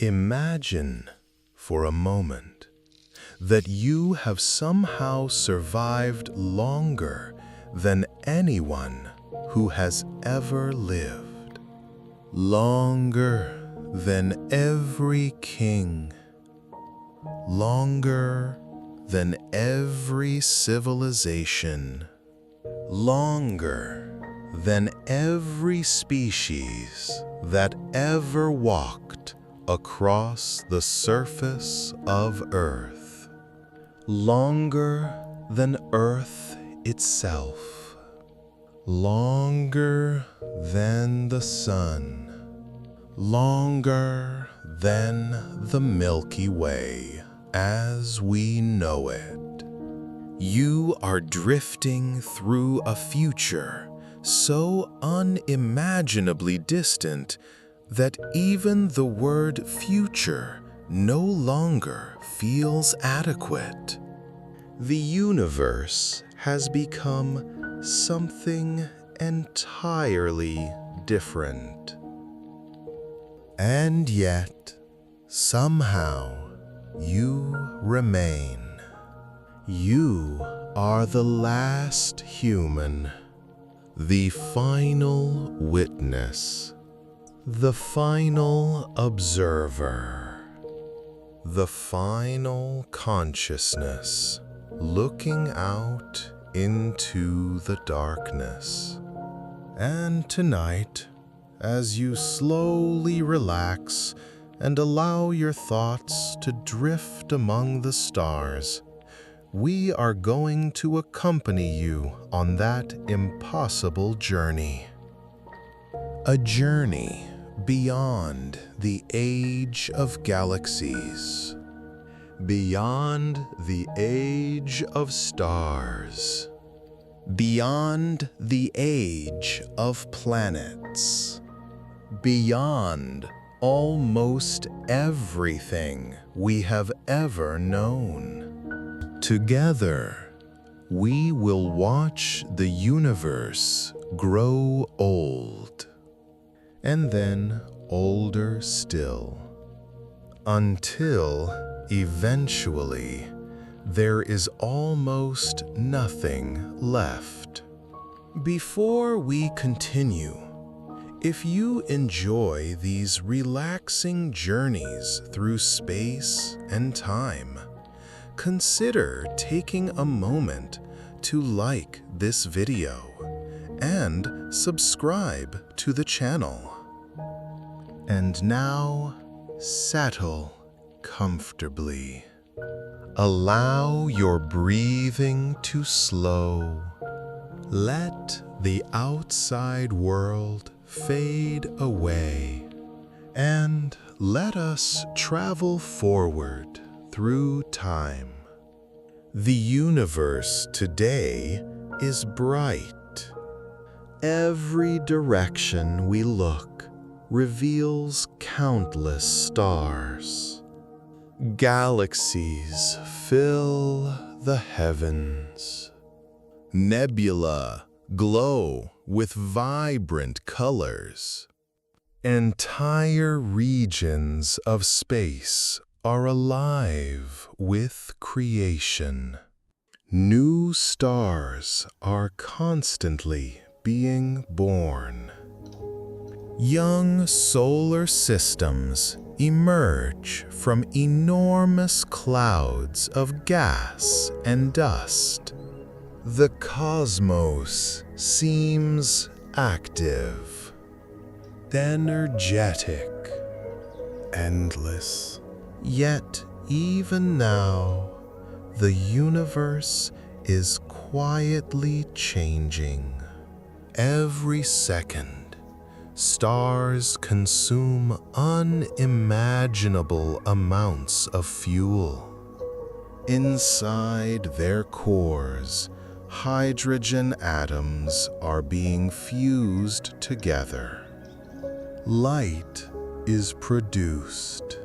Imagine for a moment that you have somehow survived longer than anyone who has ever lived. Longer than every king. Longer than every civilization. Longer than every species that ever walked across the surface of Earth. Longer than Earth itself. Longer than the sun. Longer than the Milky Way as we know it. You are drifting through a future so unimaginably distant that even the word future no longer feels adequate. The universe has become something entirely different. And yet, somehow, you remain. You are the last human, the final witness, the final observer, the final consciousness looking out into the darkness. And tonight, as you slowly relax and allow your thoughts to drift among the stars, we are going to accompany you on that impossible journey. A journey beyond the age of galaxies, beyond the age of stars, beyond the age of planets, beyond almost everything we have ever known. Together, we will watch the universe grow old, and then older still, until eventually there is almost nothing left. Before we continue, if you enjoy these relaxing journeys through space and time, consider taking a moment to like this video and subscribe to the channel. And now, settle comfortably. Allow your breathing to slow. Let the outside world fade away, and let us travel forward through time. The universe today is bright. Every direction we look reveals countless stars. Galaxies fill the heavens. Nebula glow with vibrant colors. Entire regions of space are alive with creation. New stars are constantly being born. Young solar systems emerge from enormous clouds of gas and dust. The cosmos seems active, energetic, endless. Yet, even now, the universe is quietly changing. Every second, stars consume unimaginable amounts of fuel. Inside their cores, hydrogen atoms are being fused together. Light is produced.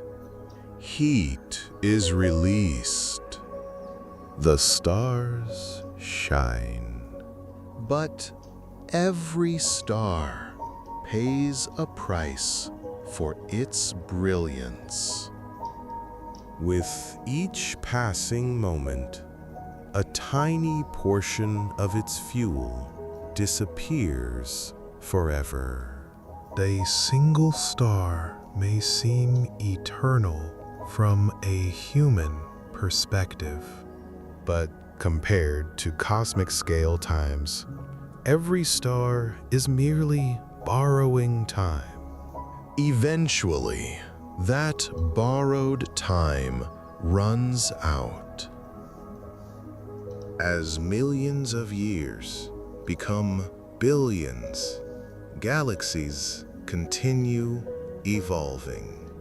Heat is released. The stars shine. But every star pays a price for its brilliance. With each passing moment, a tiny portion of its fuel disappears forever. A single star may seem eternal from a human perspective, But compared to cosmic scale times, every star is merely borrowing time. eventually, that borrowed time runs out. As millions of years become billions, galaxies continue evolving.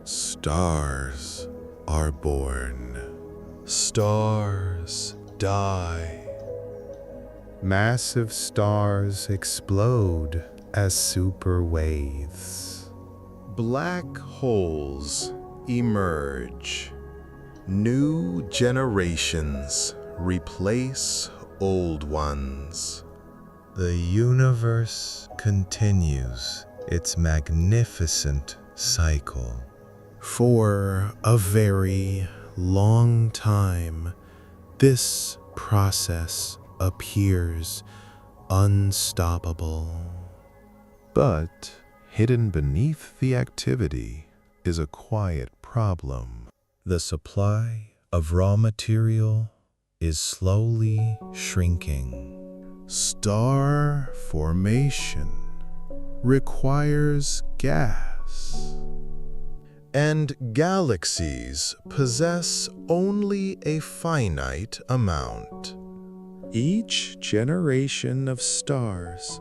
Stars are born. Stars die. Massive stars explode as superwaves. Black holes emerge. New generations replace old ones. The universe continues its magnificent cycle. For a very long time, this process appears unstoppable. But hidden beneath the activity is a quiet problem. The supply of raw material is slowly shrinking. Star formation requires gas. And galaxies possess only a finite amount. Each generation of stars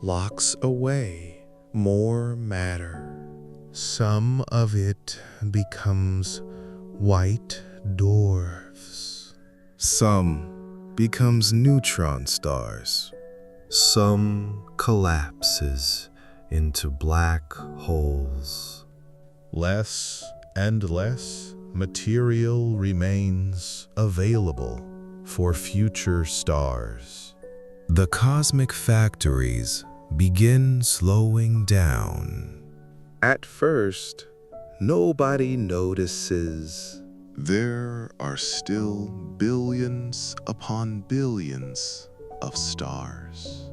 locks away more matter. Some of it becomes white dwarfs. Some becomes neutron stars. Some collapses into black holes. Less and less material remains available for future stars. The cosmic factories begin slowing down. At first, nobody notices. There are still billions upon billions of stars.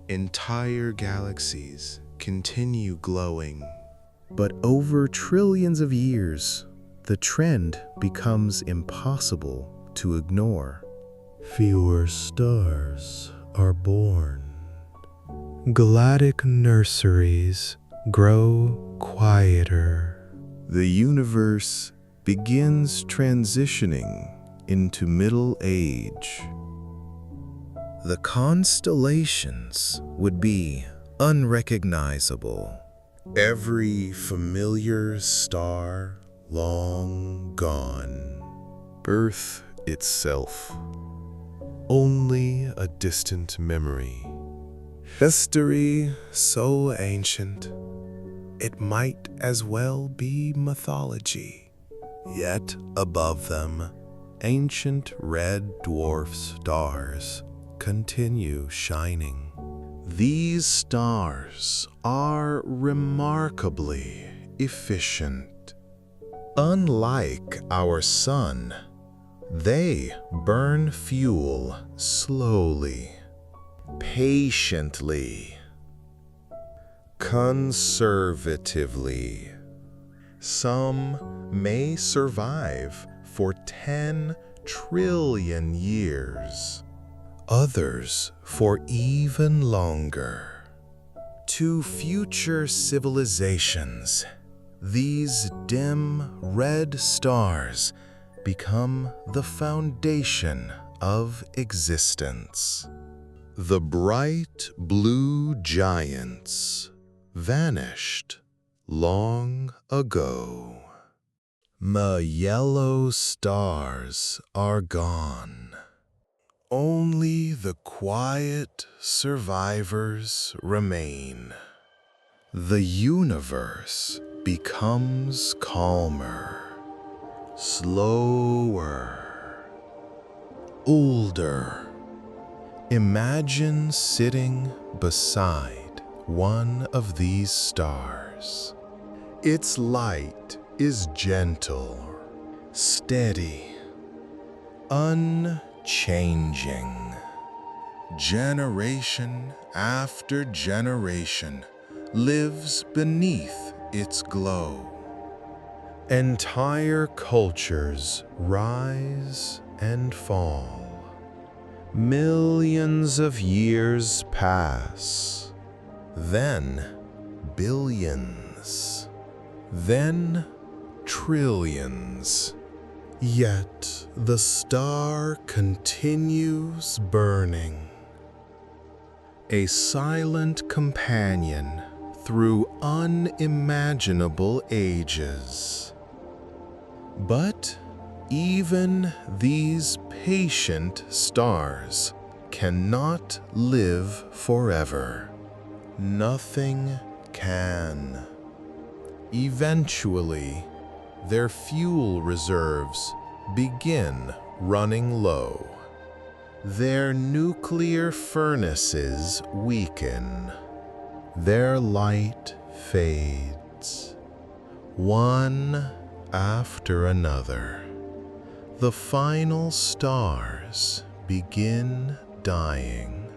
Entire galaxies continue glowing. But over trillions of years, the trend becomes impossible to ignore. Fewer stars are born. Galactic nurseries grow quieter. The universe begins transitioning into middle age. The constellations would be unrecognizable. Every familiar star long gone. Earth itself, only a distant memory. History so ancient, it might as well be mythology. Yet above them, ancient red dwarf stars continue shining. These stars are remarkably efficient. Unlike our sun, they burn fuel slowly, patiently, conservatively. Some may survive for 10 trillion years. Others for even longer. To future civilizations, these dim red stars become the foundation of existence. The bright blue giants vanished long ago. The yellow stars are gone. Only the quiet survivors remain. The universe becomes calmer, slower, older. Imagine sitting beside one of these stars. universe. Its light is gentle, steady, unchanging. Generation after generation lives beneath its glow. Entire cultures rise and fall. Millions of years pass, then billions, then trillions. Yet the star continues burning, a silent companion through unimaginable ages. But even these patient stars cannot live forever. Nothing can. Eventually, their fuel reserves begin running low. Their nuclear furnaces weaken. Their light fades, one after another. The final stars begin dying.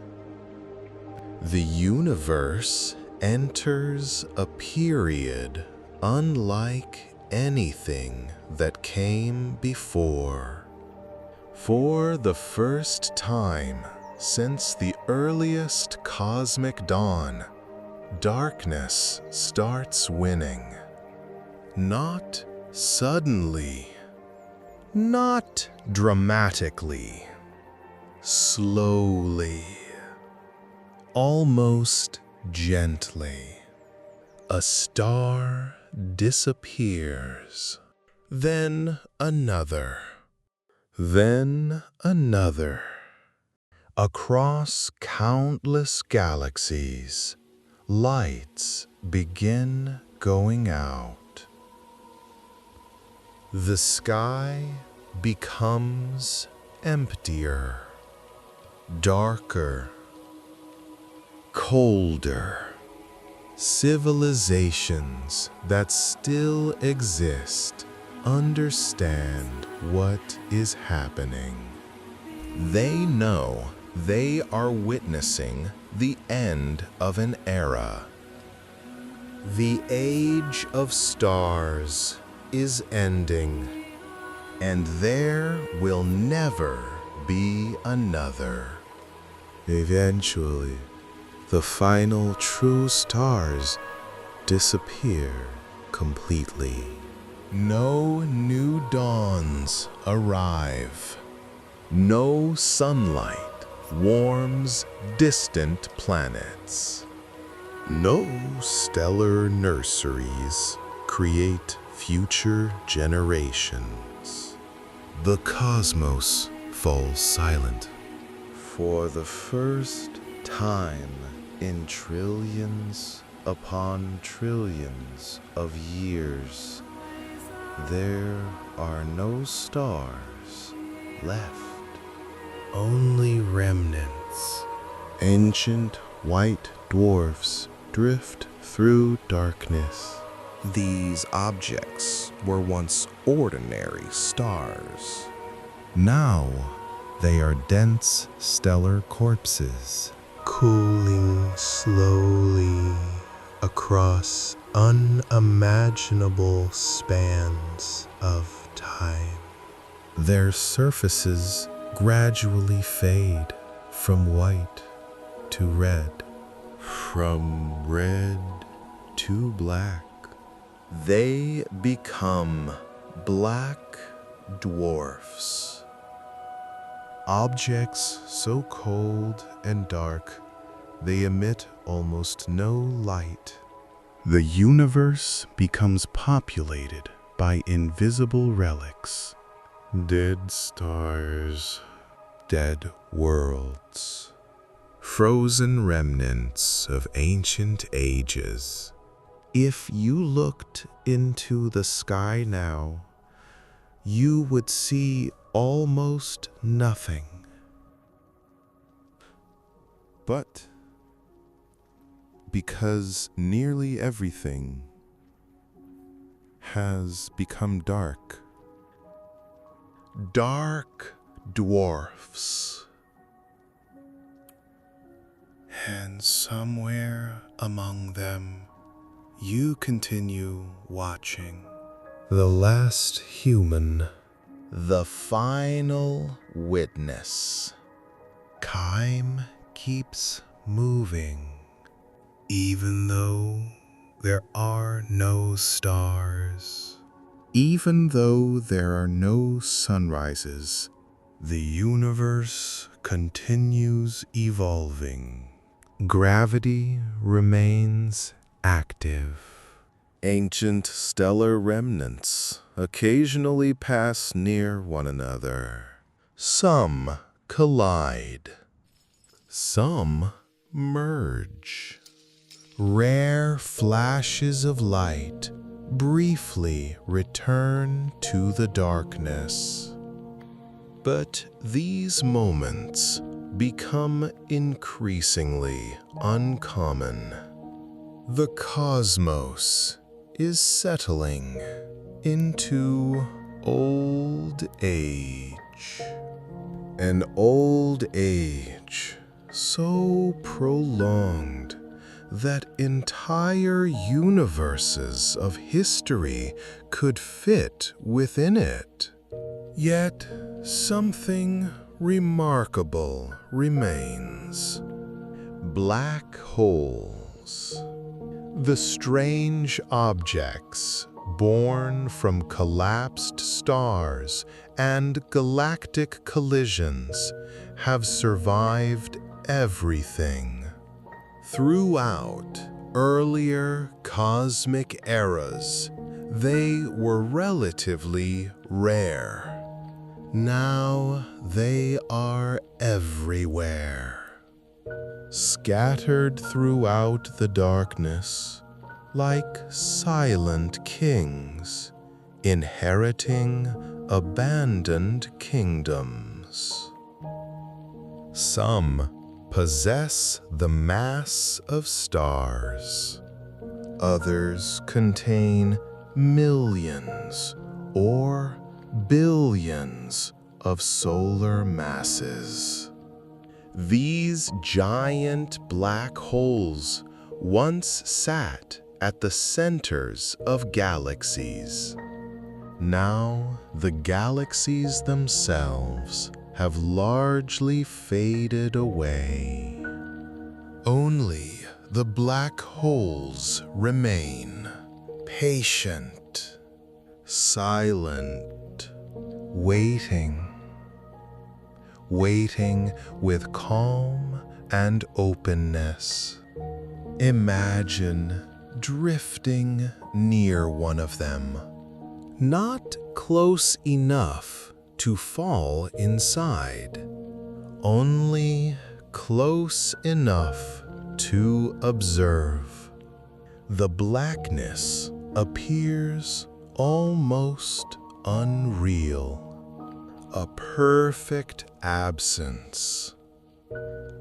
The universe enters a period unlike anything that came before. For the first time since the earliest cosmic dawn, darkness starts winning. Not suddenly, not dramatically, slowly, almost gently. A star disappears, then another, then another. Across countless galaxies, lights begin going out. The sky becomes emptier, darker, colder. Civilizations that still exist understand what is happening. They know they are witnessing the end of an era. The age of stars is ending, and there will never be another. Eventually, the final true stars disappear completely. No new dawns arrive. No sunlight warms distant planets. No stellar nurseries create future generations. The cosmos falls silent. For the first time in trillions upon trillions of years, there are no stars left. Only remnants. Ancient white dwarfs drift through darkness. These objects were once ordinary stars. Now they are dense stellar corpses, cooling slowly across unimaginable spans of time. Their surfaces gradually fade from white to red, from red to black. They become black dwarfs. Objects so cold and dark, they emit almost no light. The universe becomes populated by invisible relics. Dead stars, dead worlds, frozen remnants of ancient ages. If you looked into the sky now, you would see almost nothing. But because nearly everything has become dark. Dark dwarfs. And somewhere among them, you continue watching. The last human. The final witness. Time keeps moving, even though there are no stars. Even though there are no sunrises, the universe continues evolving. Gravity remains active. Ancient stellar remnants occasionally pass near one another. Some collide. Some merge. Rare flashes of light briefly return to the darkness. But these moments become increasingly uncommon. The cosmos is settling into old age. An old age so prolonged that entire universes of history could fit within it. Yet something remarkable remains. Black holes. The strange objects born from collapsed stars and galactic collisions have survived everything. Throughout earlier cosmic eras, they were relatively rare. Now they are everywhere. Scattered throughout the darkness, like silent kings, inheriting abandoned kingdoms. Some possess the mass of stars. Others contain millions or billions of solar masses. These giant black holes once sat at the centers of galaxies. Now the galaxies themselves have largely faded away. Only the black holes remain, patient, silent, waiting with calm and openness. Imagine drifting near one of them, not close enough to fall inside, only close enough to observe. The blackness appears almost unreal, a perfect absence,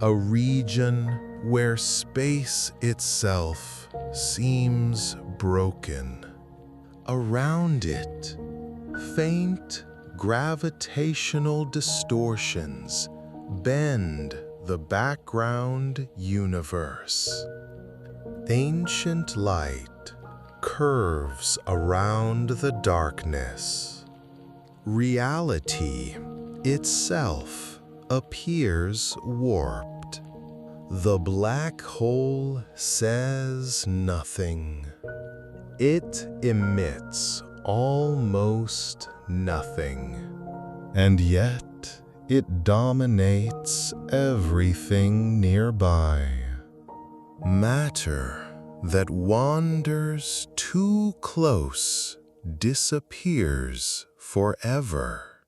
a region where space itself seems broken. Around it, faint gravitational distortions bend the background universe. Ancient light curves around the darkness. Reality itself appears warped. The black hole says nothing. It emits almost nothing. And yet it dominates everything nearby. Matter that wanders too close disappears forever.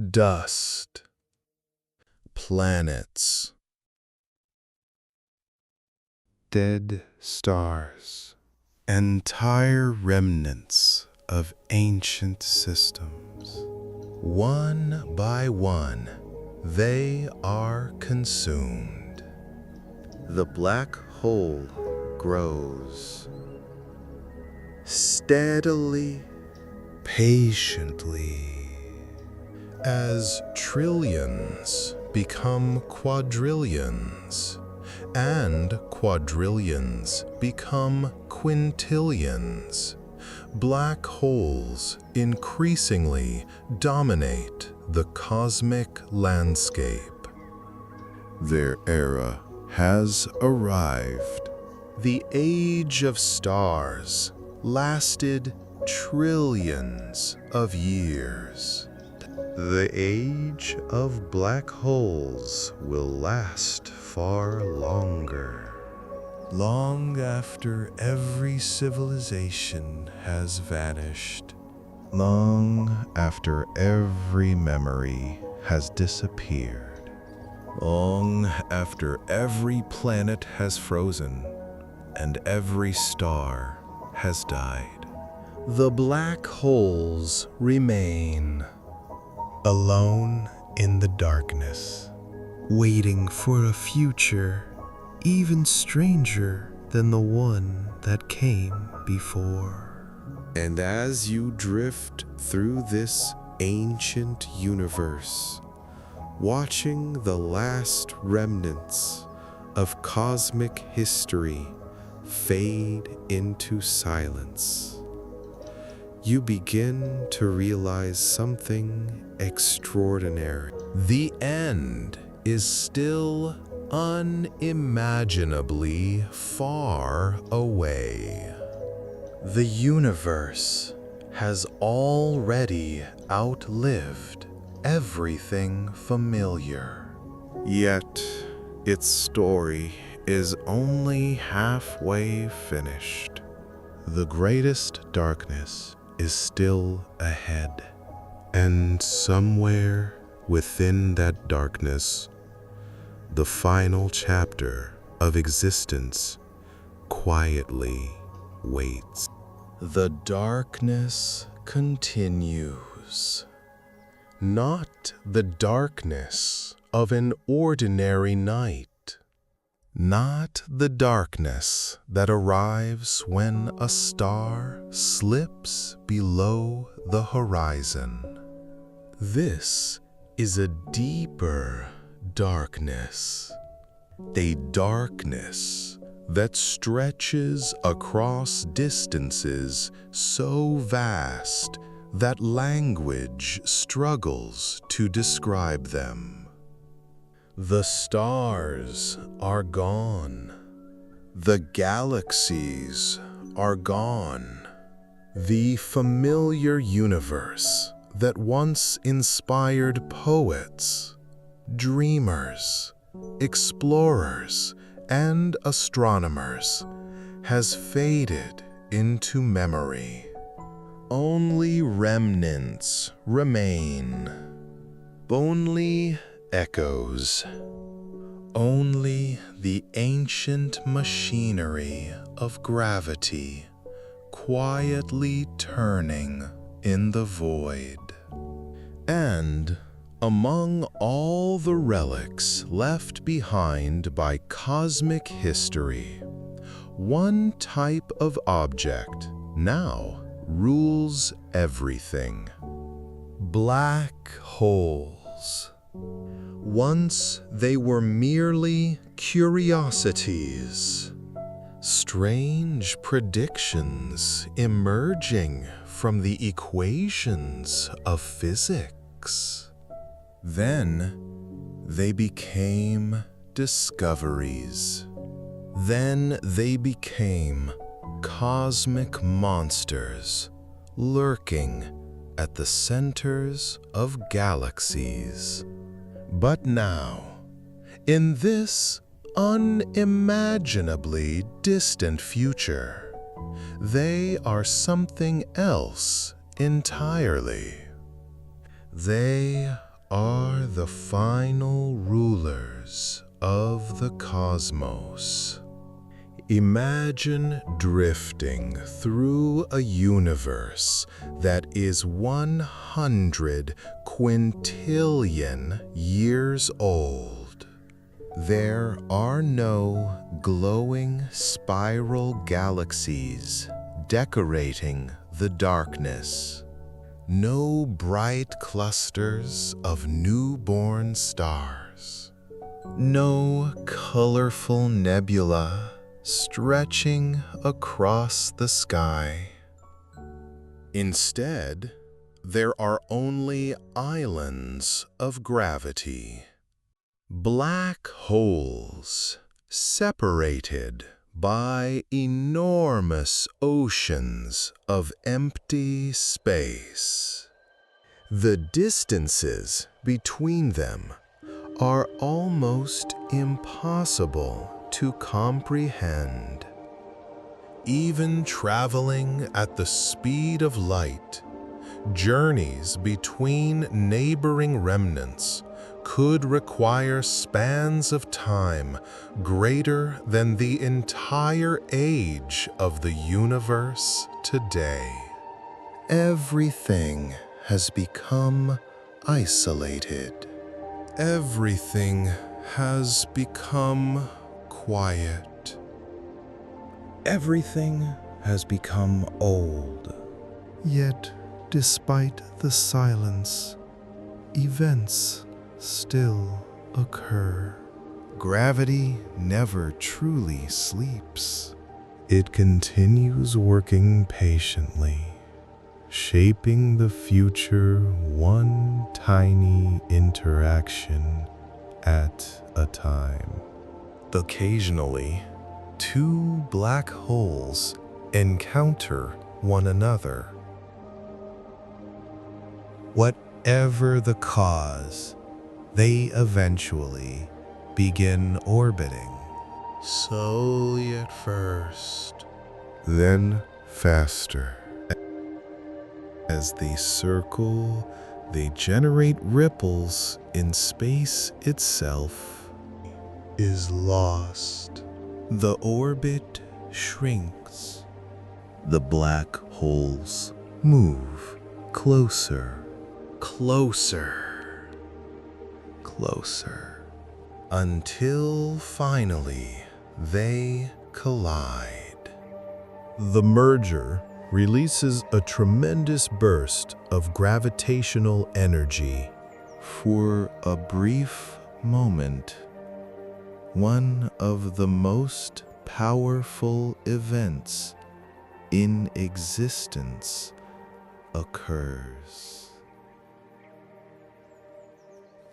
Dust. Planets. Dead stars. Entire remnants of ancient systems. One by one, they are consumed. The black hole grows. steadily, patiently. As trillions become quadrillions, and quadrillions become quintillions, black holes increasingly dominate the cosmic landscape. Their era has arrived. The age of stars lasted trillions of years. The age of black holes will last far longer. Long after every civilization has vanished, Long after every memory has disappeared. long after every planet has frozen and every star has died, The black holes remain, Alone in the darkness, waiting for a future even stranger than the one that came before. and as you drift through this ancient universe, watching the last remnants of cosmic history fade into silence, you begin to realize something extraordinary. the end is still unimaginably far away. The universe has already outlived everything familiar. Yet, its story is only halfway finished. The greatest darkness is still ahead, and somewhere within that darkness, the final chapter of existence quietly waits. The darkness continues. Not the darkness of an ordinary night. Not the darkness that arrives when a star slips below the horizon. This is a deeper darkness. A darkness that stretches across distances so vast that language struggles to describe them. The stars are gone. The galaxies are gone. The familiar universe that once inspired poets, dreamers, explorers, and astronomers has faded into memory. Only remnants remain. Only echoes. Only the ancient machinery of gravity quietly turning in the void. And among all the relics left behind by cosmic history, one type of object now rules everything. Black holes. Once they were merely curiosities, strange predictions emerging from the equations of physics. Then they became discoveries. Then they became cosmic monsters lurking at the centers of galaxies. But now, in this unimaginably distant future, they are something else entirely. They are the final rulers of the cosmos. Imagine drifting through a universe that is 100 quintillion years old. There are no glowing spiral galaxies decorating the darkness. No bright clusters of newborn stars. No colorful nebula stretching across the sky. Instead, there are only islands of gravity. Black holes separated by enormous oceans of empty space. The distances between them are almost impossible to comprehend. Even traveling at the speed of light, journeys between neighboring remnants could require spans of time greater than the entire age of the universe today. Everything has become isolated. Everything has become quiet. Everything has become old. Yet, despite the silence, events still occur. Gravity never truly sleeps. It continues working patiently, shaping the future one tiny interaction at a time. Occasionally, two black holes encounter one another. Whatever the cause, they eventually begin orbiting. Slowly at first, Then faster. As they circle, they generate ripples in space itself. is lost. The orbit shrinks. The black holes move closer, Closer, closer. until finally they collide. The merger releases a tremendous burst of gravitational energy. For a brief moment, one of the most powerful events in existence occurs.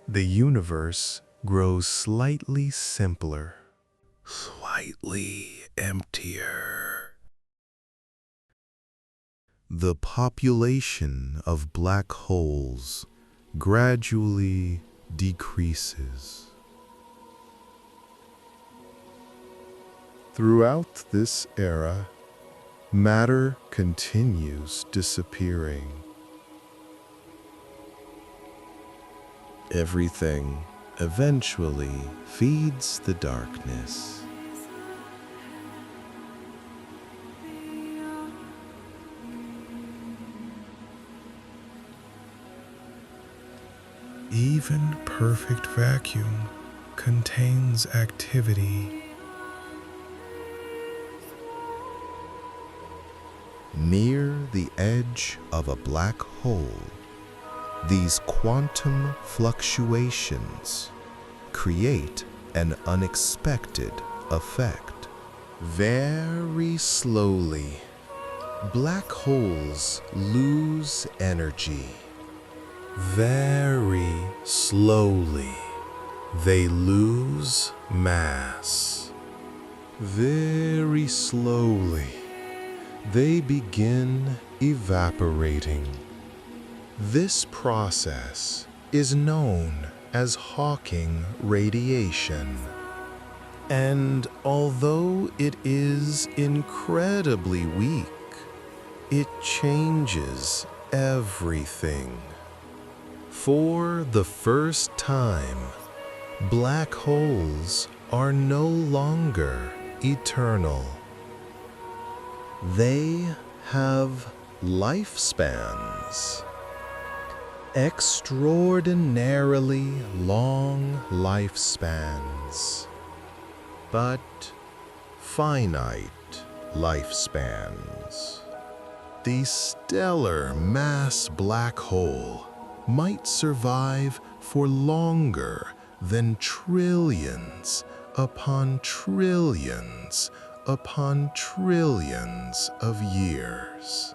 The universe grows slightly simpler, slightly emptier. The population of black holes gradually decreases. Throughout this era, matter continues disappearing. Everything eventually feeds the darkness. Even perfect vacuum contains activity. Near the edge of a black hole, these quantum fluctuations create an unexpected effect. Very slowly, black holes lose energy. Very slowly, they lose mass. Very slowly, they begin evaporating. This process is known as Hawking radiation. And although it is incredibly weak, it changes everything. For the first time, black holes are no longer eternal. They have lifespans. Extraordinarily long lifespans, but finite lifespans. The stellar mass black hole might survive for longer than trillions upon trillions upon trillions of years.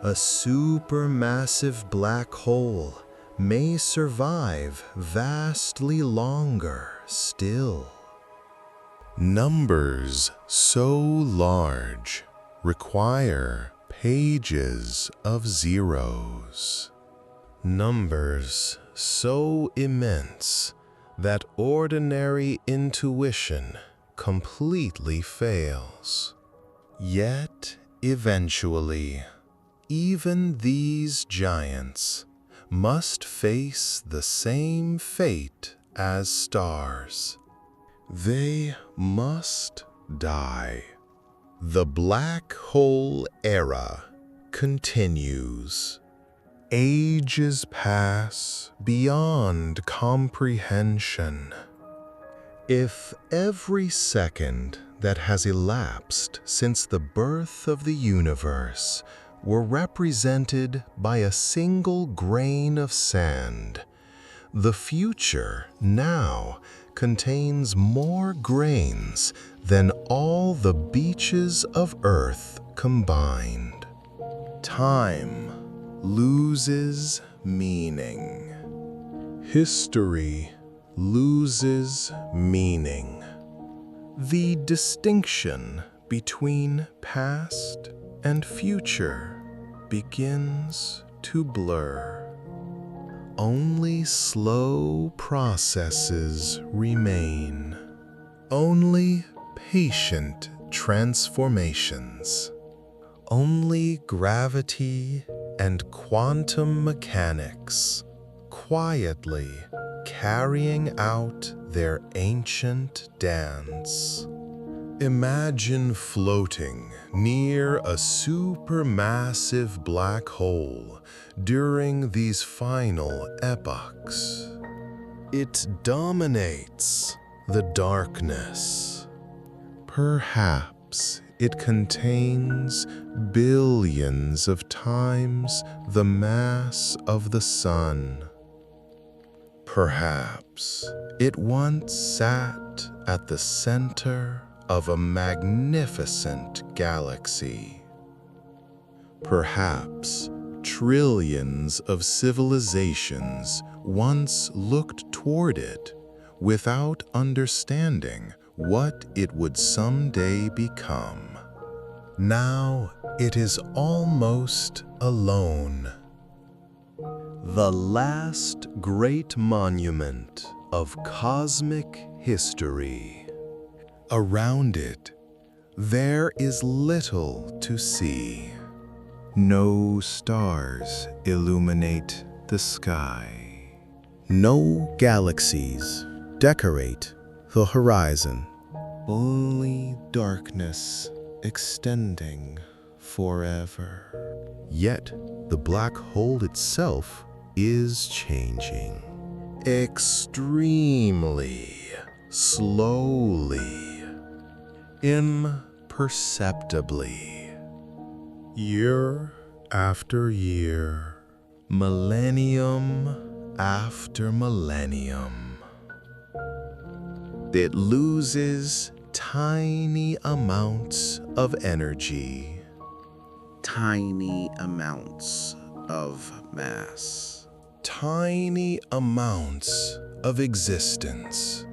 A supermassive black hole may survive vastly longer still. Numbers so large require pages of zeros. Numbers so immense that ordinary intuition completely fails. Yet, eventually, even these giants must face the same fate as stars. They must die. The black hole era continues. Ages pass beyond comprehension. If every second that has elapsed since the birth of the universe were represented by a single grain of sand, the future now contains more grains than all the beaches of Earth combined. Time loses meaning. History loses meaning. The distinction between past and future begins to blur. Only slow processes remain. Only patient transformations. Only gravity and quantum mechanics quietly carrying out their ancient dance. Imagine floating near a supermassive black hole during these final epochs. It dominates the darkness. Perhaps it contains billions of times the mass of the sun. Perhaps it once sat at the center of a magnificent galaxy. Perhaps trillions of civilizations once looked toward it without understanding what it would someday become. Now it is almost alone. The last great monument of cosmic history. Around it, there is little to see. No stars illuminate the sky. No galaxies decorate the horizon. Only darkness extending forever. Yet, the black hole itself is changing. Extremely slowly. Imperceptibly. Year after year. Millennium after millennium. It loses tiny amounts of energy. Tiny amounts of mass. Tiny amounts of existence.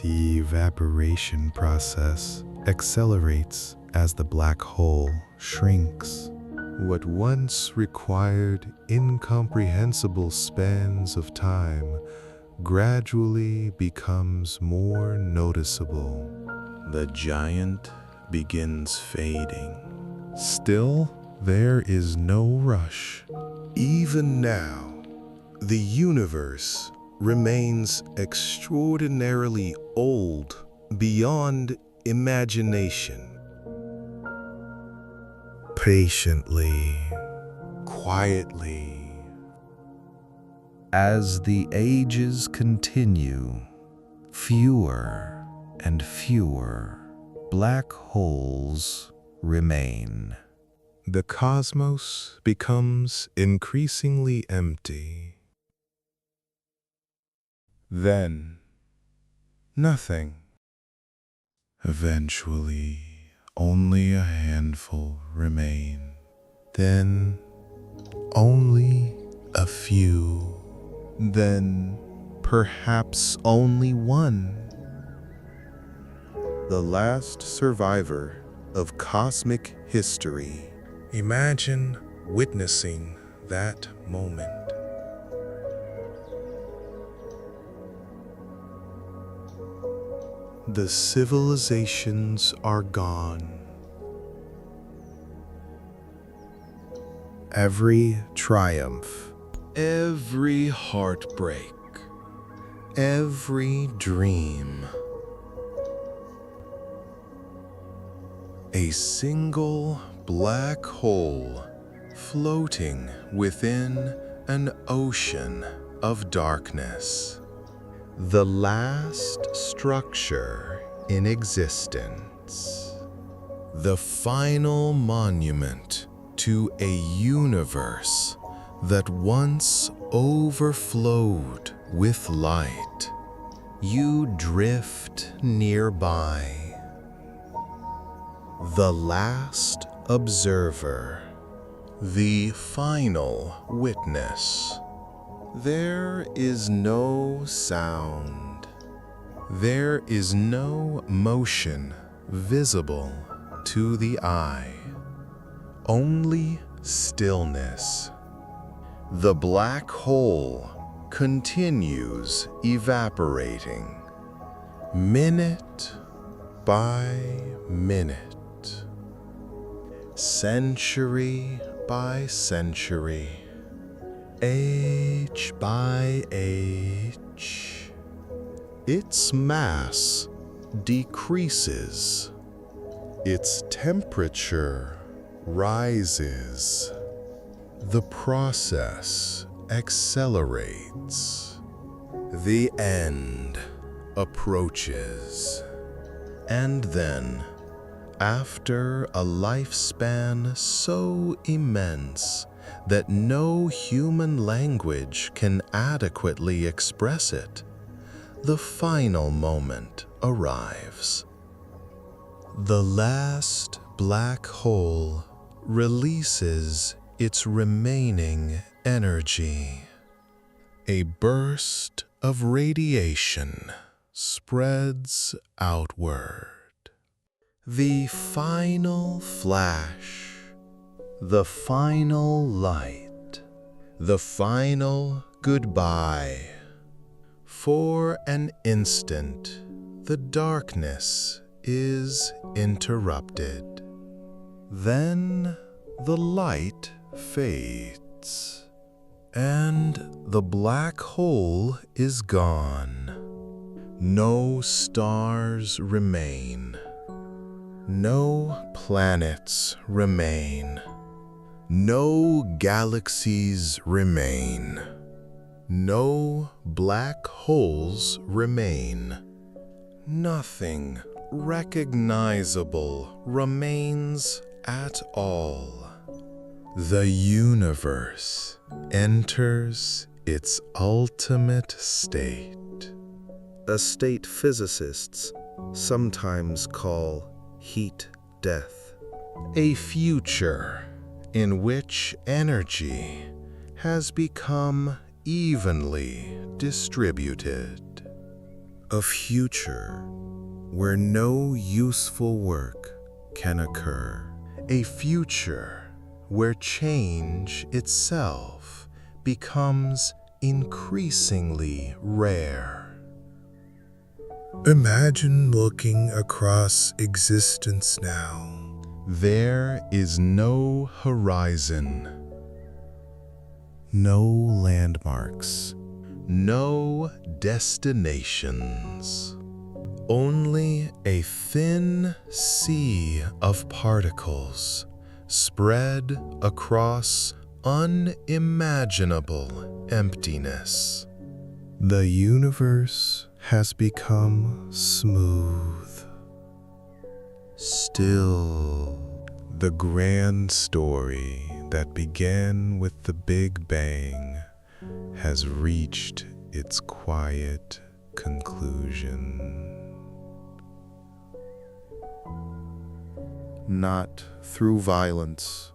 The evaporation process accelerates as the black hole shrinks. What once required incomprehensible spans of time gradually becomes more noticeable. The giant begins fading. Still, there is no rush. Even now, the universe remains extraordinarily old beyond imagination. Patiently, quietly. As the ages continue, fewer and fewer black holes remain. The cosmos becomes increasingly empty. Then, nothing. Eventually, only a handful remain. Then, only a few. Then, perhaps only one. The last survivor of cosmic history. Imagine witnessing that moment. The civilizations are gone. Every triumph, every heartbreak, every dream. A single black hole floating within an ocean of darkness. The last structure in existence. The final monument to a universe that once overflowed with light. You drift nearby. The last observer. The final witness. There is no sound. There is no motion visible to the eye. Only stillness. The black hole continues evaporating, minute by minute, century by century, age by age. Its mass decreases. Its temperature rises. The process accelerates. The end approaches. And then, after a lifespan so immense that no human language can adequately express it, the final moment arrives. The last black hole releases its remaining energy. A burst of radiation spreads outward. The final flash, the final light, the final goodbye. For an instant, the darkness is interrupted. Then the light fades, and the black hole is gone. No stars remain. No planets remain. No galaxies remain. No black holes remain. Nothing recognizable remains at all. The universe enters its ultimate state. A state physicists sometimes call heat death. A future in which energy has become evenly distributed. A future where no useful work can occur. A future where change itself becomes increasingly rare. Imagine looking across existence now. There is no horizon. No landmarks. No destinations. Only a thin sea of particles spread across unimaginable emptiness. The universe has become smooth, still, The grand story that began with the Big Bang has reached its quiet conclusion. Not through violence,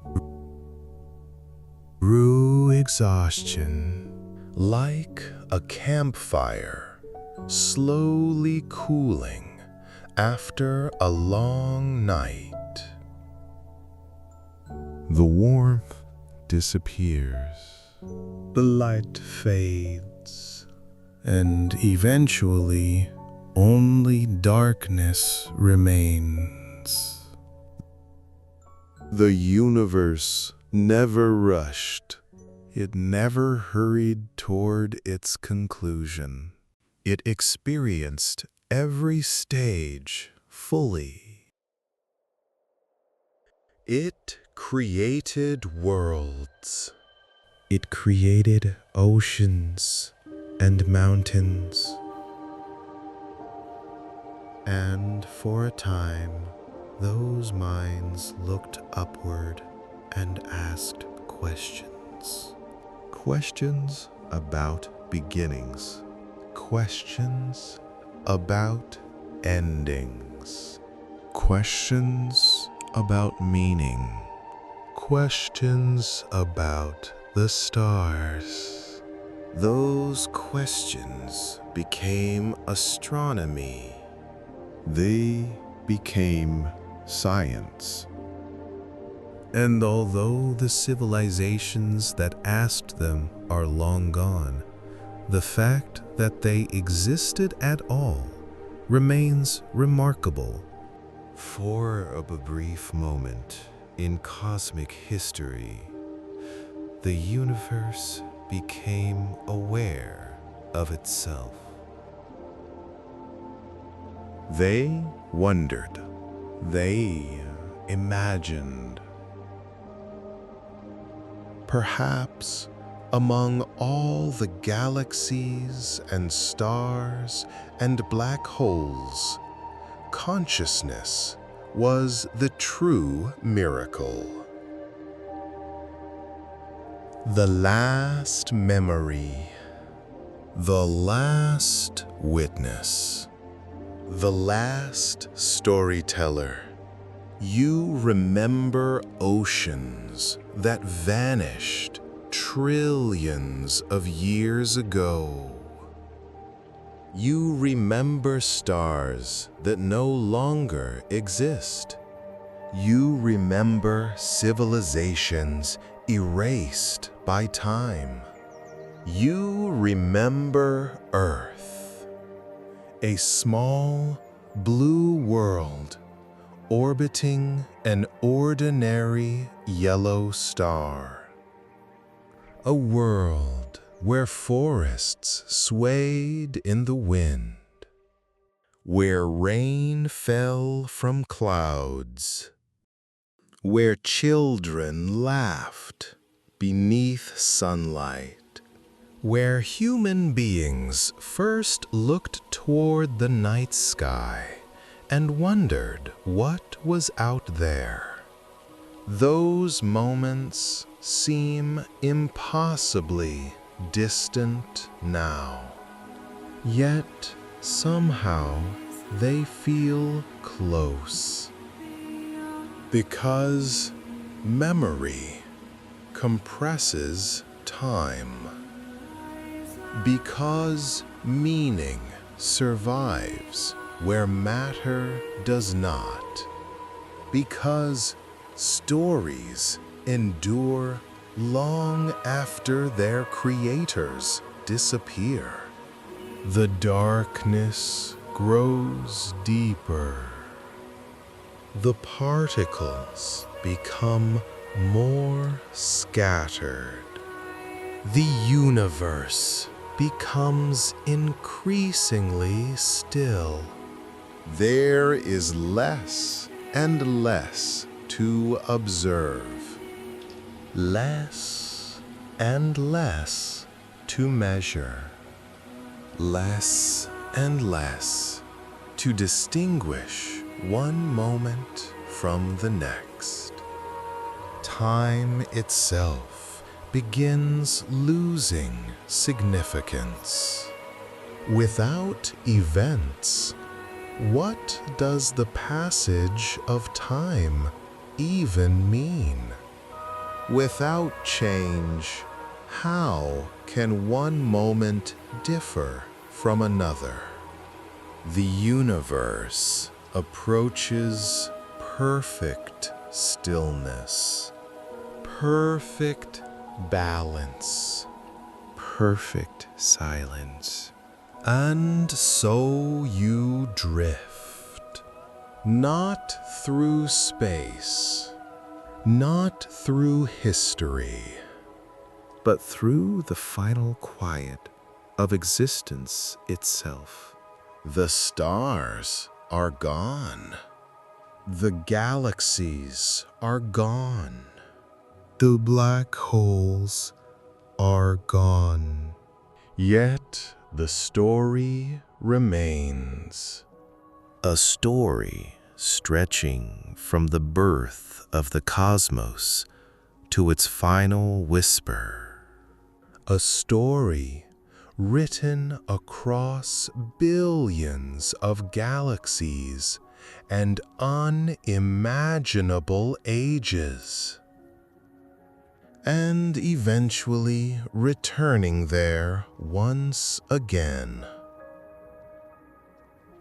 Through exhaustion, like a campfire, slowly cooling after a long night. the warmth disappears. The light fades, and eventually only darkness remains. The universe never rushed. It never hurried toward its conclusion. It experienced every stage fully. It created worlds. It created oceans and mountains. And for a time, those minds looked upward and asked questions. Questions about beginnings. Questions about endings. Questions about meaning. Questions about the stars. Those questions became astronomy. They became science. And although the civilizations that asked them are long gone, the fact that they existed at all remains remarkable. For a brief moment in cosmic history, the universe became aware of itself. They wondered. They imagined. Perhaps among all the galaxies and stars and black holes, consciousness was the true miracle. The last memory, the last witness, the last storyteller. You remember oceans that vanished trillions of years ago. You remember stars that no longer exist. You remember civilizations erased by time. You remember Earth, a small blue world orbiting an ordinary yellow star. A world where forests swayed in the wind, where rain fell from clouds, where children laughed beneath sunlight, where human beings first looked toward the night sky and wondered what was out there. Those moments seem impossibly distant now, yet somehow they feel close. Because memory compresses time. Because meaning survives where matter does not. Because stories endure long after their creators disappear. The darkness grows deeper. The particles become more scattered. The universe becomes increasingly still. There is less and less to observe, less and less to measure, less and less to distinguish one moment from the next. time itself begins losing significance. Without events, what does the passage of time even mean? Without change, how can one moment differ from another? The universe approaches perfect stillness, perfect balance, Perfect silence. and so you drift, not through space, not through history, But through the final quiet of existence itself. the stars are gone. The galaxies are gone. The black holes are gone. Yet the story remains. A story stretching from the birth of the cosmos to its final whisper. A story written across billions of galaxies and unimaginable ages, and eventually returning there once again.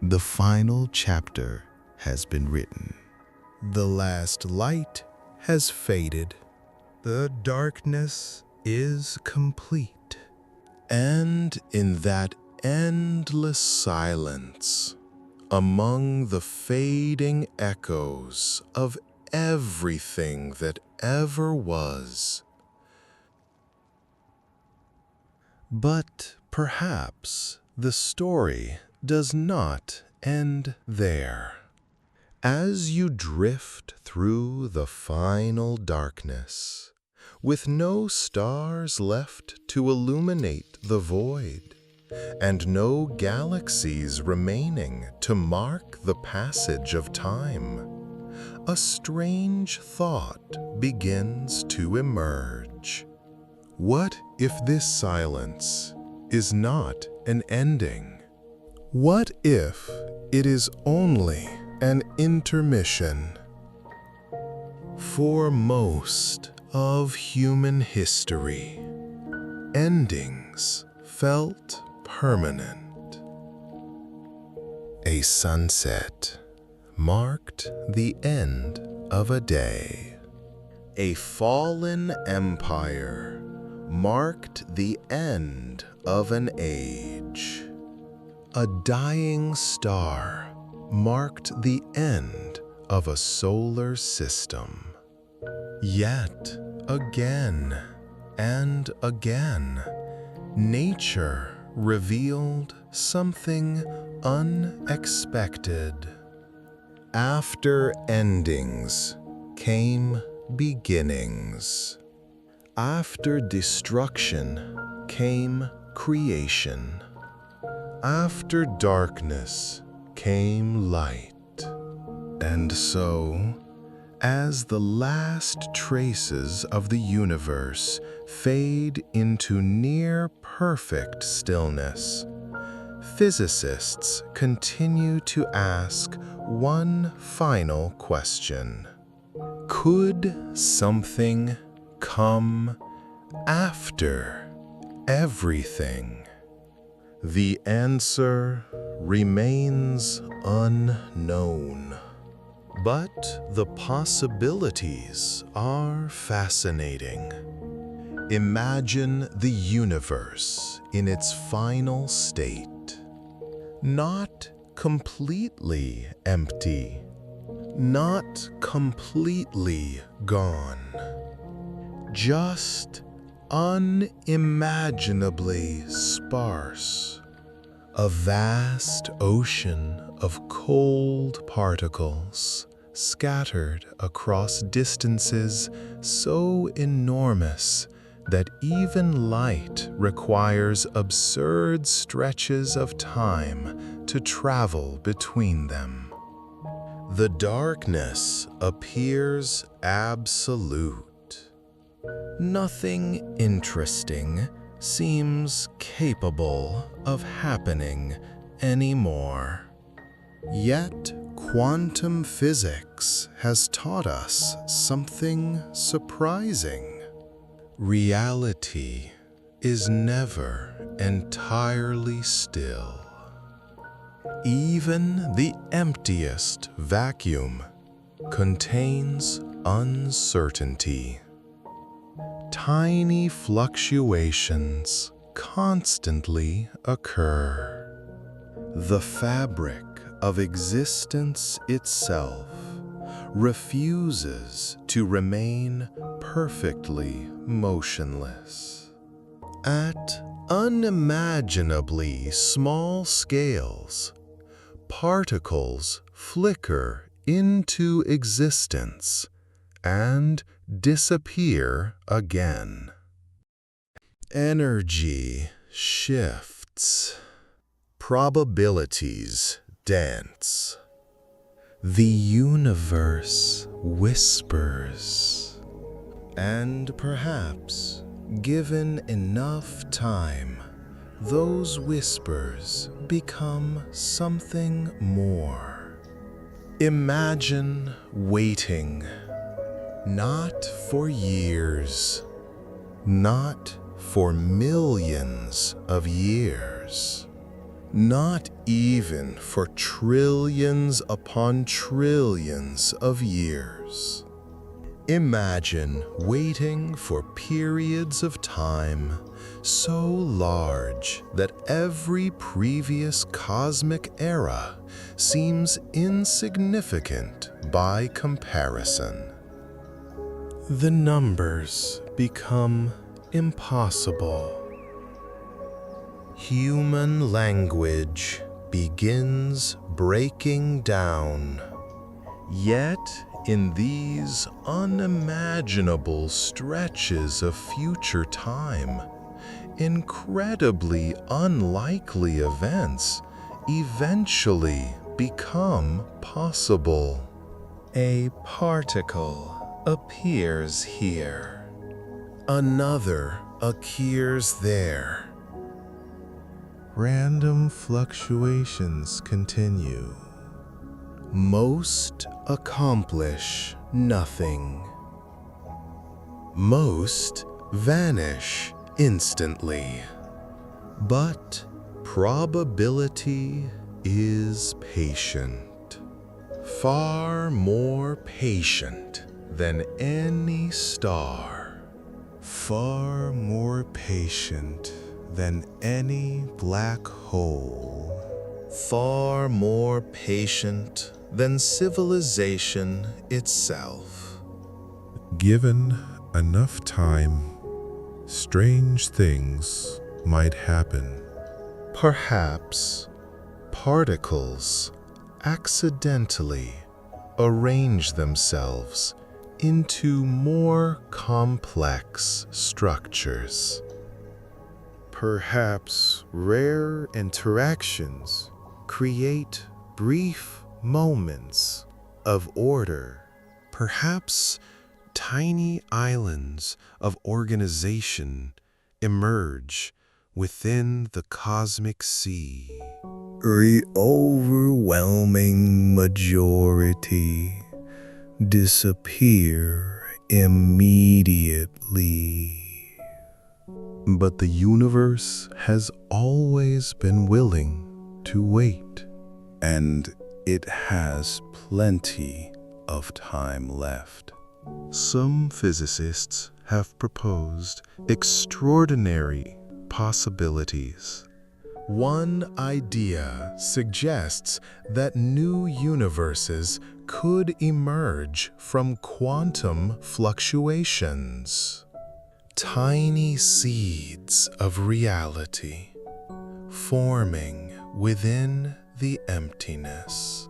The final chapter has been written. The last light has faded. The darkness is complete. And in that endless silence, among the fading echoes of everything that ever was. But perhaps the story does not end there. As you drift through the final darkness, with no stars left to illuminate the void, and no galaxies remaining to mark the passage of time, a strange thought begins to emerge. What if this silence is not an ending? What if it is only an intermission? For most of human history, endings felt permanent. A sunset marked the end of a day. A fallen empire marked the end of an age. A dying star marked the end of a solar system. Yet again and again, nature revealed something unexpected. After endings came beginnings. After destruction came creation. After darkness came light. And so, as the last traces of the universe fade into near-perfect stillness, physicists continue to ask one final question. Could something come after everything? The answer remains unknown. But the possibilities are fascinating. Imagine the universe in its final state. Not completely empty, not completely gone. Just unimaginably sparse. A vast ocean of cold particles scattered across distances so enormous that even light requires absurd stretches of time to travel between them. The darkness appears absolute. nothing interesting seems capable of happening anymore. Yet, quantum physics has taught us something surprising. Reality is never entirely still. Even the emptiest vacuum contains uncertainty. Tiny fluctuations constantly occur. The fabric of existence itself refuses to remain perfectly motionless. At unimaginably small scales, particles flicker into existence and disappear again. Energy shifts. Probabilities dance. The universe whispers. And perhaps, given enough time, those whispers become something more. Imagine waiting, not for years, not for millions of years, not even for trillions upon trillions of years. Imagine waiting for periods of time so large that every previous cosmic era seems insignificant by comparison. The numbers become impossible. Human language begins breaking down. Yet, in these unimaginable stretches of future time, incredibly unlikely events eventually become possible. A particle appears here. Another appears there. Random fluctuations continue. Most accomplish nothing. Most vanish instantly. But probability is patient. Far more patient than any star. Far more patient than any black hole. Far more patient than civilization itself. Given enough time, strange things might happen. Perhaps particles accidentally arrange themselves into more complex structures. Perhaps rare interactions create brief moments of order. Perhaps tiny islands of organization emerge within the cosmic sea. The overwhelming majority disappear immediately. But the universe has always been willing to wait, and it has plenty of time left. Some physicists have proposed extraordinary possibilities. One idea suggests that new universes could emerge from quantum fluctuations. Tiny seeds of reality forming within the emptiness.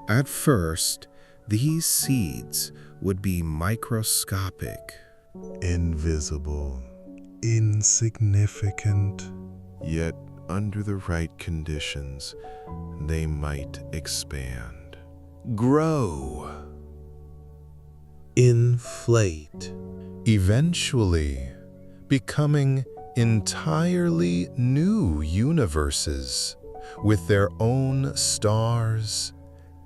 At first, these seeds would be microscopic, Invisible, insignificant, yet under the right conditions, they might expand. grow inflate, eventually becoming entirely new universes with their own stars,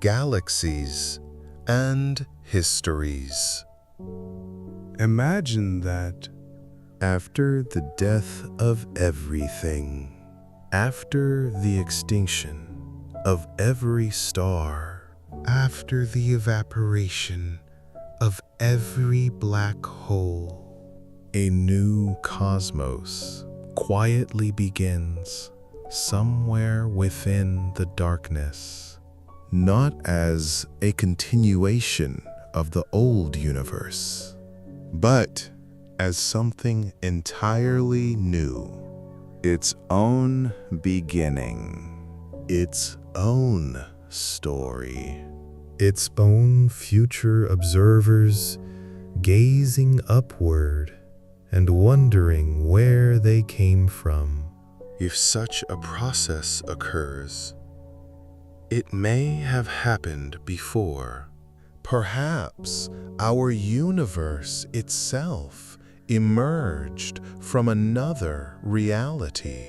galaxies, and histories. Imagine that after the death of everything, after the extinction of every star, after the evaporation of every black hole, A new cosmos quietly begins somewhere within the darkness, not as a continuation of the old universe, but as something entirely new, its own beginning, its own story. its own future observers gazing upward and wondering where they came from. If such a process occurs, it may have happened before. Perhaps our universe itself emerged from another reality.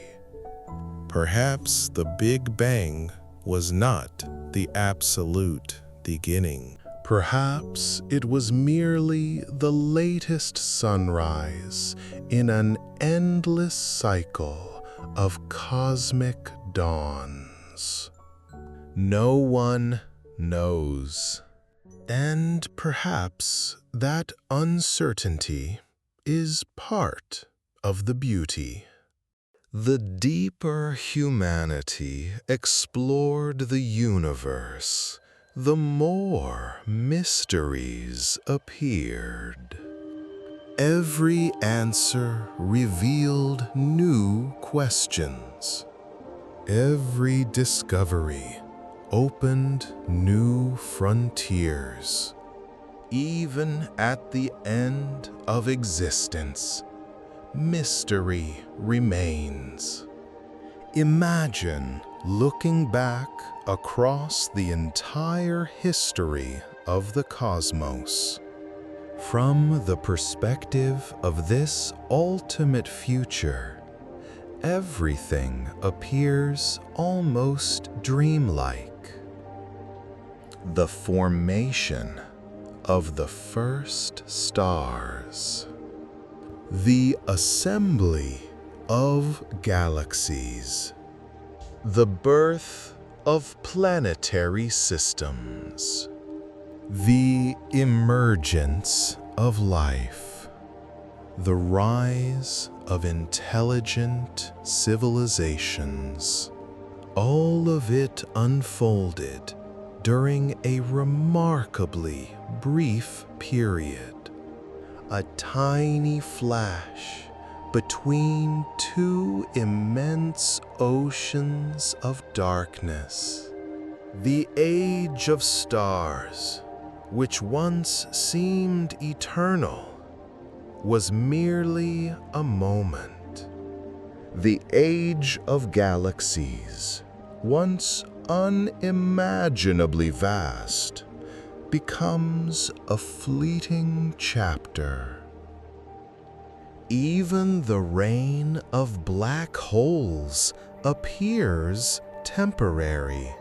Perhaps the Big Bang was not the absolute beginning. Perhaps it was merely the latest sunrise in an endless cycle of cosmic dawns. No one knows. And perhaps that uncertainty is part of the beauty. The deeper humanity explored the universe, the more mysteries appeared. Every answer revealed new questions. Every discovery opened new frontiers. Even at the end of existence, mystery remains. Imagine looking back across the entire history of the cosmos. From the perspective of this ultimate future, everything appears almost dreamlike. The formation of the first stars, the assembly of galaxies, the birth of planetary systems, the emergence of life, the rise of intelligent civilizations. All of it unfolded during a remarkably brief period, a tiny flash between two immense oceans of darkness. The age of stars, which once seemed eternal, was merely a moment. The age of galaxies, once unimaginably vast, becomes a fleeting chapter. Even the reign of black holes appears temporary.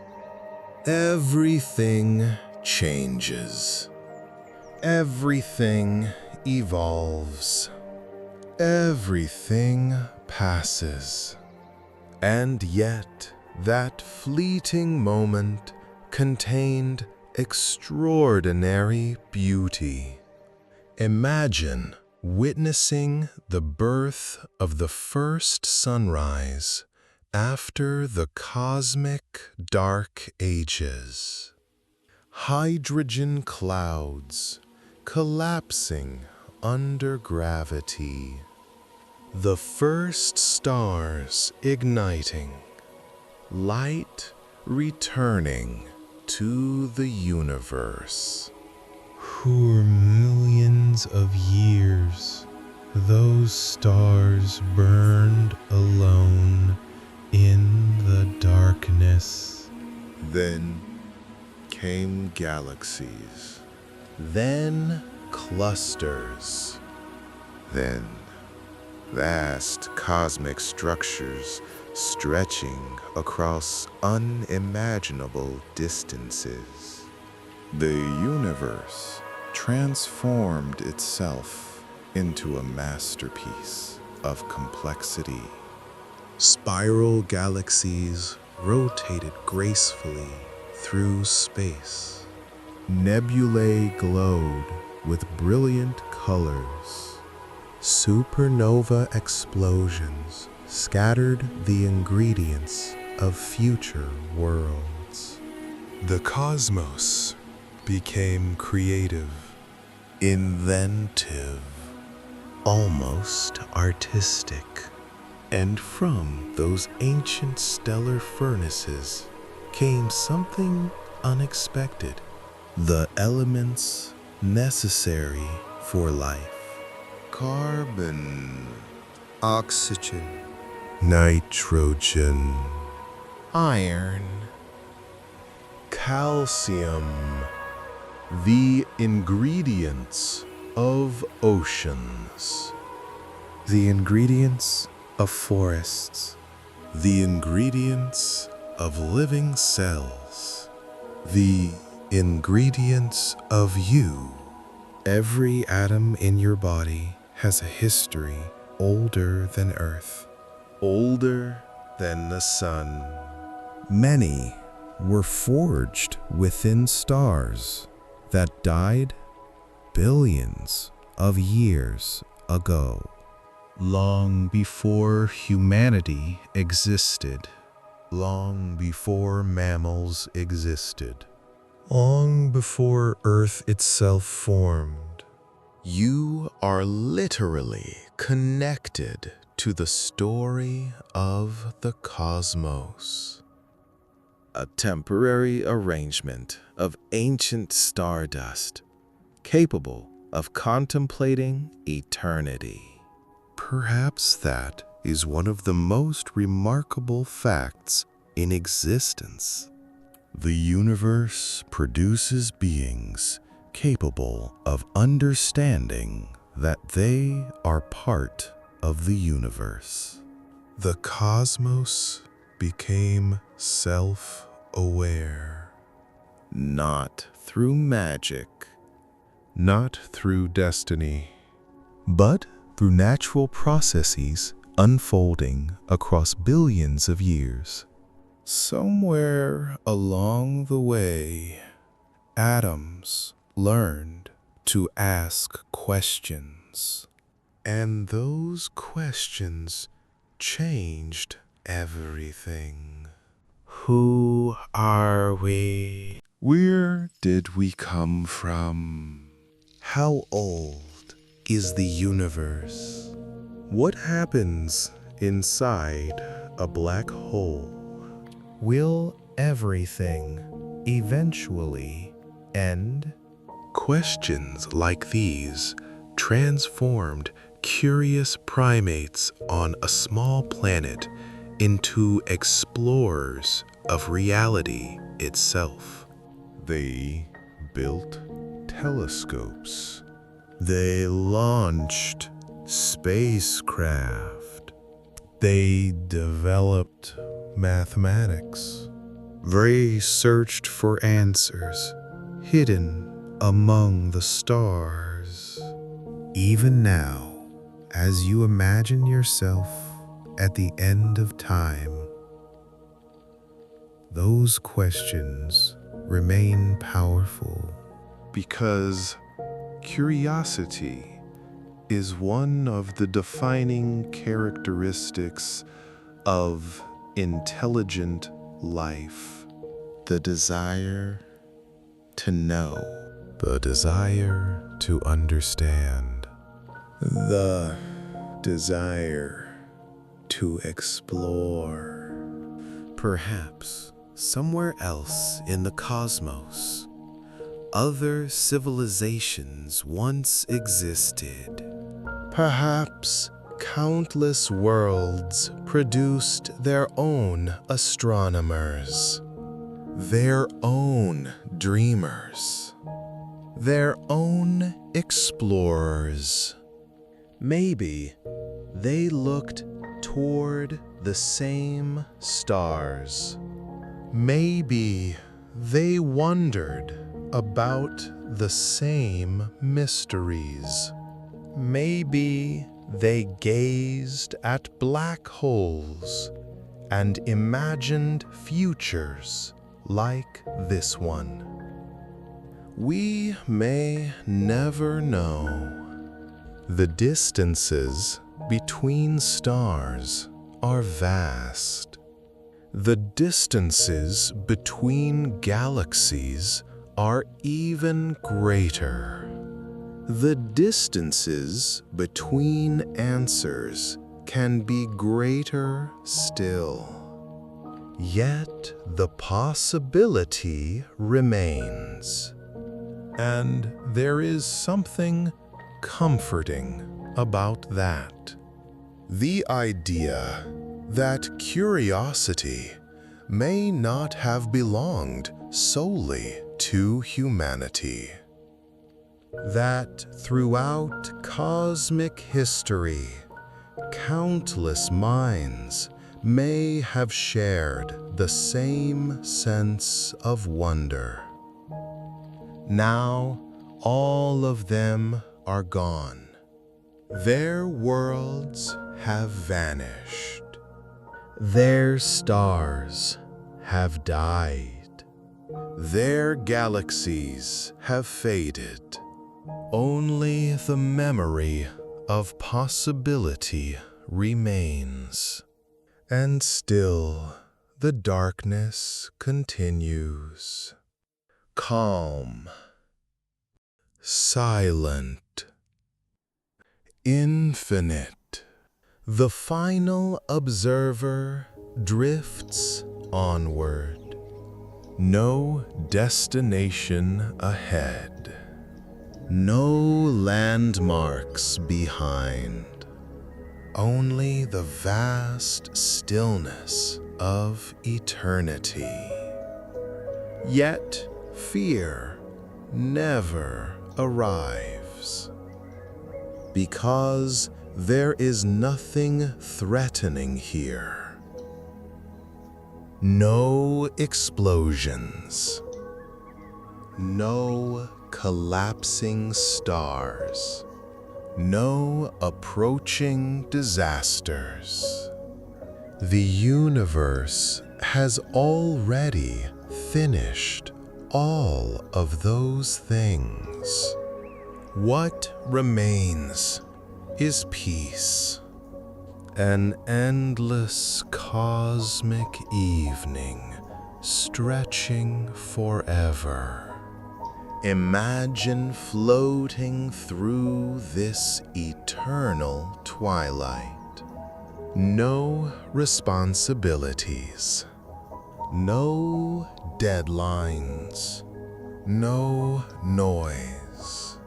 Everything changes. Everything evolves. Everything passes. And yet, that fleeting moment contained extraordinary beauty. Imagine witnessing the birth of the first sunrise after the cosmic dark ages. Hydrogen clouds collapsing under gravity. The first stars igniting. Light returning to the universe. For millions of years, those stars burned alone in the darkness. Then came galaxies. Then clusters. Then, vast cosmic structures stretching across unimaginable distances. The universe transformed itself into a masterpiece of complexity. Spiral galaxies rotated gracefully through space. Nebulae glowed with brilliant colors. Supernova explosions scattered the ingredients of future worlds. The cosmos became creative, Inventive, almost artistic. And from those ancient stellar furnaces came something unexpected. The elements necessary for life. carbon, Oxygen, Nitrogen, iron, Calcium, the ingredients of oceans. the ingredients of forests. the ingredients of living cells, The ingredients of you. Every atom in your body has a history older than Earth. Older than the sun. Many were forged within stars that died billions of years ago. Long before humanity existed. Long before mammals existed. Long before Earth itself formed. You are literally connected to the story of the cosmos. A temporary arrangement of ancient stardust, capable of contemplating eternity. Perhaps that is one of the most remarkable facts in existence. the universe produces beings capable of understanding that they are part of the universe. The cosmos became self-aware. Not through magic, Not through destiny, but through natural processes unfolding across billions of years. somewhere along the way, atoms learned to ask questions. And those questions changed everything. Who are we? Where did we come from? How old is the universe? What happens inside a black hole? Will everything eventually end? Questions like these transformed curious primates on a small planet into explorers of reality itself. They built telescopes. They launched spacecraft. They developed mathematics. They searched for answers hidden among the stars. Even now, as you imagine yourself at the end of time, those questions remain powerful. Because curiosity is one of the defining characteristics of intelligent life. The desire to know. The desire to understand. The desire to explore. Perhaps somewhere else in the cosmos, other civilizations once existed. Perhaps countless worlds produced their own astronomers, their own dreamers. their own explorers. Maybe they looked toward the same stars. Maybe they wondered about the same mysteries. Maybe they gazed at black holes and imagined futures like this one. We may never know. The distances between stars are vast. The distances between galaxies are even greater. The distances between answers can be greater still. Yet the possibility remains. And there is something comforting about that. The idea that curiosity may not have belonged solely to humanity. That throughout cosmic history, countless minds may have shared the same sense of wonder. Now, all of them are gone. Their worlds have vanished. Their stars have died. Their galaxies have faded. Only the memory of possibility remains. And still, the darkness continues. Calm, silent, infinite. The final observer drifts onward. No destination ahead. No landmarks behind. Only the vast stillness of eternity. Yet fear never arrives, because there is nothing threatening here. No explosions, no collapsing stars, no approaching disasters. The universe has already finished all of those things. What remains is peace, an endless cosmic evening stretching forever. Imagine floating through this eternal twilight. No responsibilities, no deadlines, no noise,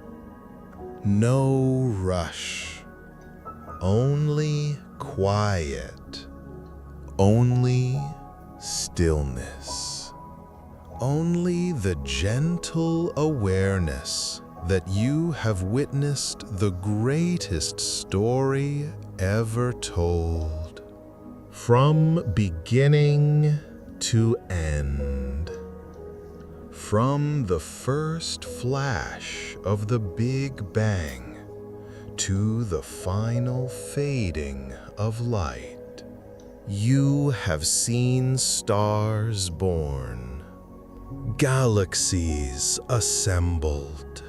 no rush, only quiet, only stillness, only the gentle awareness that you have witnessed the greatest story ever told, from beginning to end. From the first flash of the Big Bang to the final fading of light, you have seen stars born, galaxies assembled,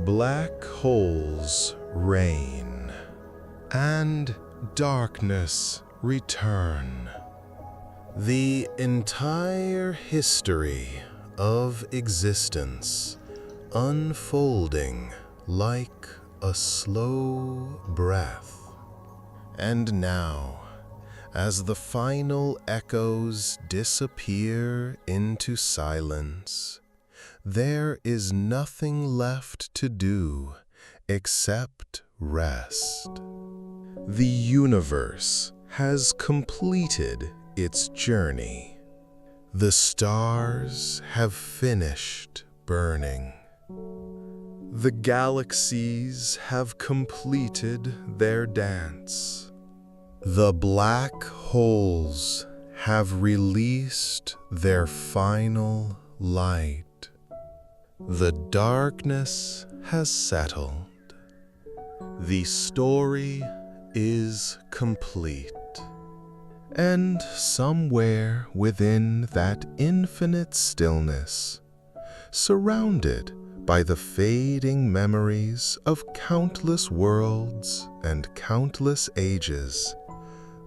black holes reign, and darkness return. The entire history of existence unfolding like a slow breath. And now, as the final echoes disappear into silence, there is nothing left to do except rest. The universe has completed its journey. The stars have finished burning. The galaxies have completed their dance. The black holes have released their final light. The darkness has settled. The story is complete. And somewhere within that infinite stillness, surrounded by the fading memories of countless worlds and countless ages,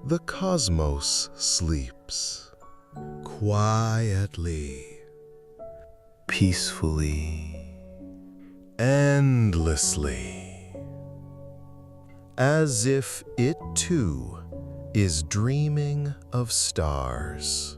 the cosmos sleeps. Quietly, Peacefully, endlessly, as if it too is dreaming of stars.